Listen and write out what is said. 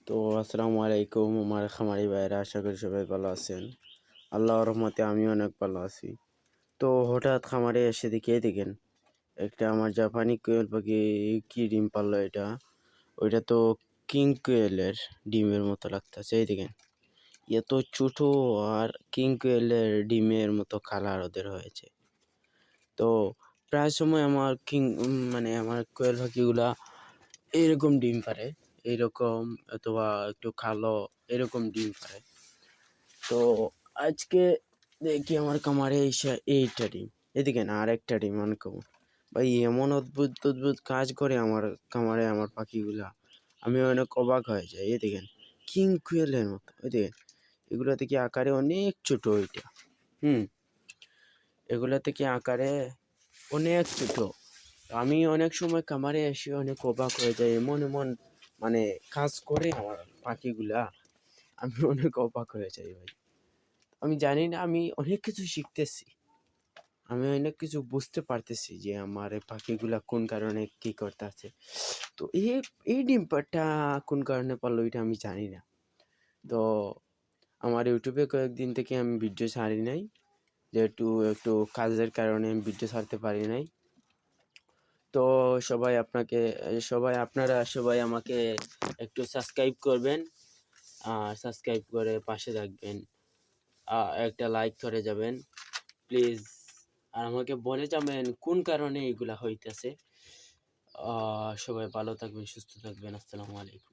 তো আসসালামু আলাইকুম আমার খামারি ভাইয়েরা, আশা করি সবাই ভালো আছেন। আল্লাহর রহমতে আমিও অনেক ভালো আছি। তো হঠাৎ খামারে এসে দেখেন একটা আমার জাপানি কোয়েল পাখি কি ডিম পারলো এটা। ওইটা তো কিং কোয়েলের ডিমের মতো লাগতেছে। এই দেখেন এত ছোট, আর কিং কোয়েলের ডিমের মতো কালার ওদের হয়েছে। তো প্রায় সময় আমার মানে আমার কোয়েল পাখিগুলা এরকম ডিম পারে, এরকম অথবা একটু কালো এরকম ডিম পারে। তো আজকে দেখি আমার খামারে এসে এইটা ডিম, এদিকে না আর একটা ডিম আনকমন। ভাই এমন অদ্ভুত অদ্ভুত কাজ করে আমার খামারে আমার পাখিগুলা, আমি অনেক অবাক হয়ে যাই। এদিকেন কিং কুয়েলের মতো, এদিকে এগুলো থেকে আকারে অনেক ছোট ওইটা। হুম, এগুলো থেকে আকারে অনেক ছোট। আমি অনেক সময় খামারে এসে অনেক অবাক হয়ে যাই, এমন এমন মানে কাজ করে আমার পাখিগুলা, আমি অনেক অবাক হয়ে যাই ভাই। আমি জানি না, আমি অনেক কিছু শিখতেছি, আমি অনেক কিছু বুঝতে পারতেছি যে আমার এই পাখিগুলা কোন কারণে কি করতেছে। তো এই ডিমটা কোন কারণে পারলো এটা আমি জানি না। তো আমার ইউটিউবে কয়েকদিন থেকে আমি ভিডিও ছাড়ি নাই, যেহেতু একটু কাজের কারণে আমি ভিডিও ছাড়তে পারি নাই। তো আপনারা সবাই আমাকে একটু সাবস্ক্রাইব করবেন, আর সাবস্ক্রাইব করে পাশে থাকবেন, একটা লাইক করে যাবেন প্লিজ। আর আমাকে বলে যাবেন কোন কারণে এগুলা হইতেছে। সবাই ভালো থাকবেন, সুস্থ থাকবেন। আসসালামু আলাইকুম।